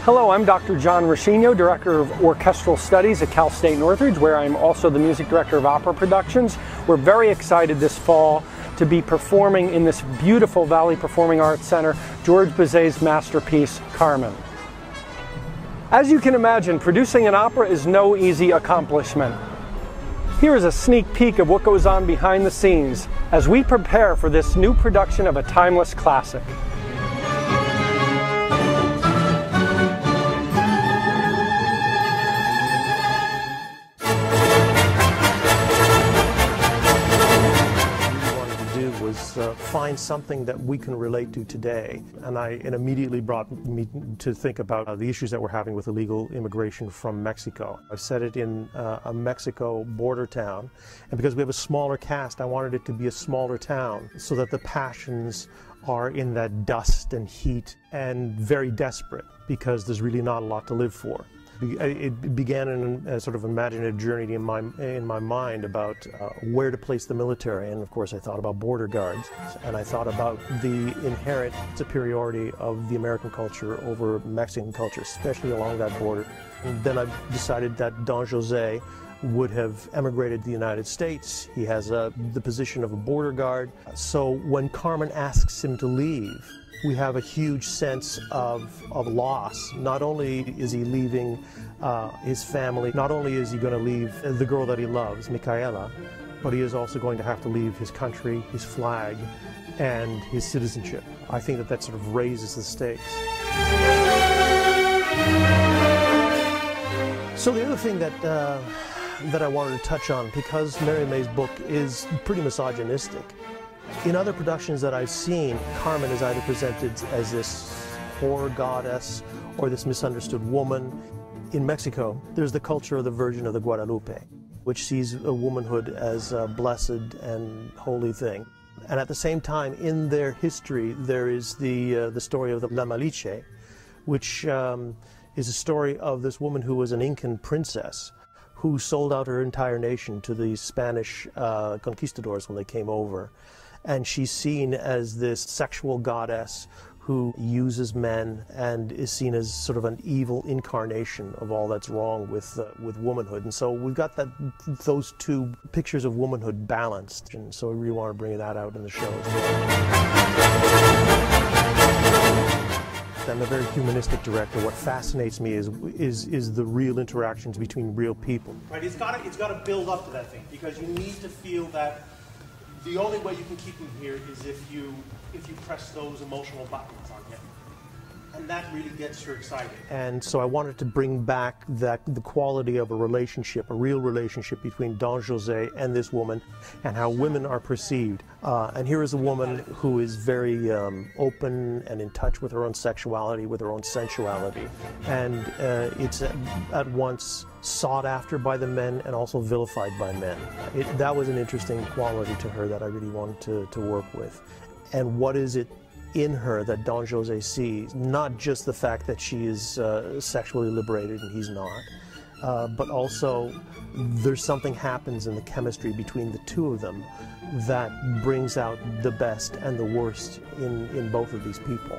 Hello, I'm Dr. John Roscigno, Director of Orchestral Studies at Cal State Northridge, where I'm also the Music Director of Opera Productions. We're very excited this fall to be performing in this beautiful Valley Performing Arts Center, George Bizet's masterpiece, Carmen. As you can imagine, producing an opera is no easy accomplishment. Here is a sneak peek of what goes on behind the scenes as we prepare for this new production of a timeless classic. Find something that we can relate to today, and it immediately brought me to think about the issues that we're having with illegal immigration from Mexico. I've set it in a Mexico border town, and because we have a smaller cast, I wanted it to be a smaller town so that the passions are in that dust and heat and very desperate because there's really not a lot to live for. It began in a sort of imaginative journey in my mind about where to place the military, and of course I thought about border guards, and I thought about the inherent superiority of the American culture over Mexican culture, especially along that border. And then I decided that Don José would have emigrated to the United States. He has the position of a border guard. So when Carmen asks him to leave, we have a huge sense of loss. Not only is he leaving his family, not only is he going to leave the girl that he loves, Micaela, but he is also going to have to leave his country, his flag, and his citizenship. I think that sort of raises the stakes. So the other thing that I wanted to touch on, because Mary May's book is pretty misogynistic, in other productions that I've seen, Carmen is either presented as this horror goddess or this misunderstood woman. In Mexico, there's the culture of the Virgin of the Guadalupe, which sees a womanhood as a blessed and holy thing. And at the same time, in their history, there is the story of the La Maliche, which is a story of this woman who was an Incan princess who sold out her entire nation to the Spanish conquistadors when they came over. And she's seen as this sexual goddess who uses men and is seen as sort of an evil incarnation of all that's wrong with womanhood. And so we've got those two pictures of womanhood balanced, and so we really want to bring that out in the show as well. I'm a very humanistic director. What fascinates me is the real interactions between real people. Right, it's got to build up to that thing, because you need to feel that the only way you can keep him here is if you press those emotional buttons on him. And that really gets her excited. And so I wanted to bring back the quality of a relationship, a real relationship between Don José and this woman, and how women are perceived. And here is a woman who is very open and in touch with her own sexuality, with her own sensuality. And it's at once sought after by the men and also vilified by men. That was an interesting quality to her that I really wanted to work with. And what is it in her that Don José sees? Not just the fact that she is sexually liberated and he's not, but also there's something happens in the chemistry between the two of them that brings out the best and the worst in both of these people.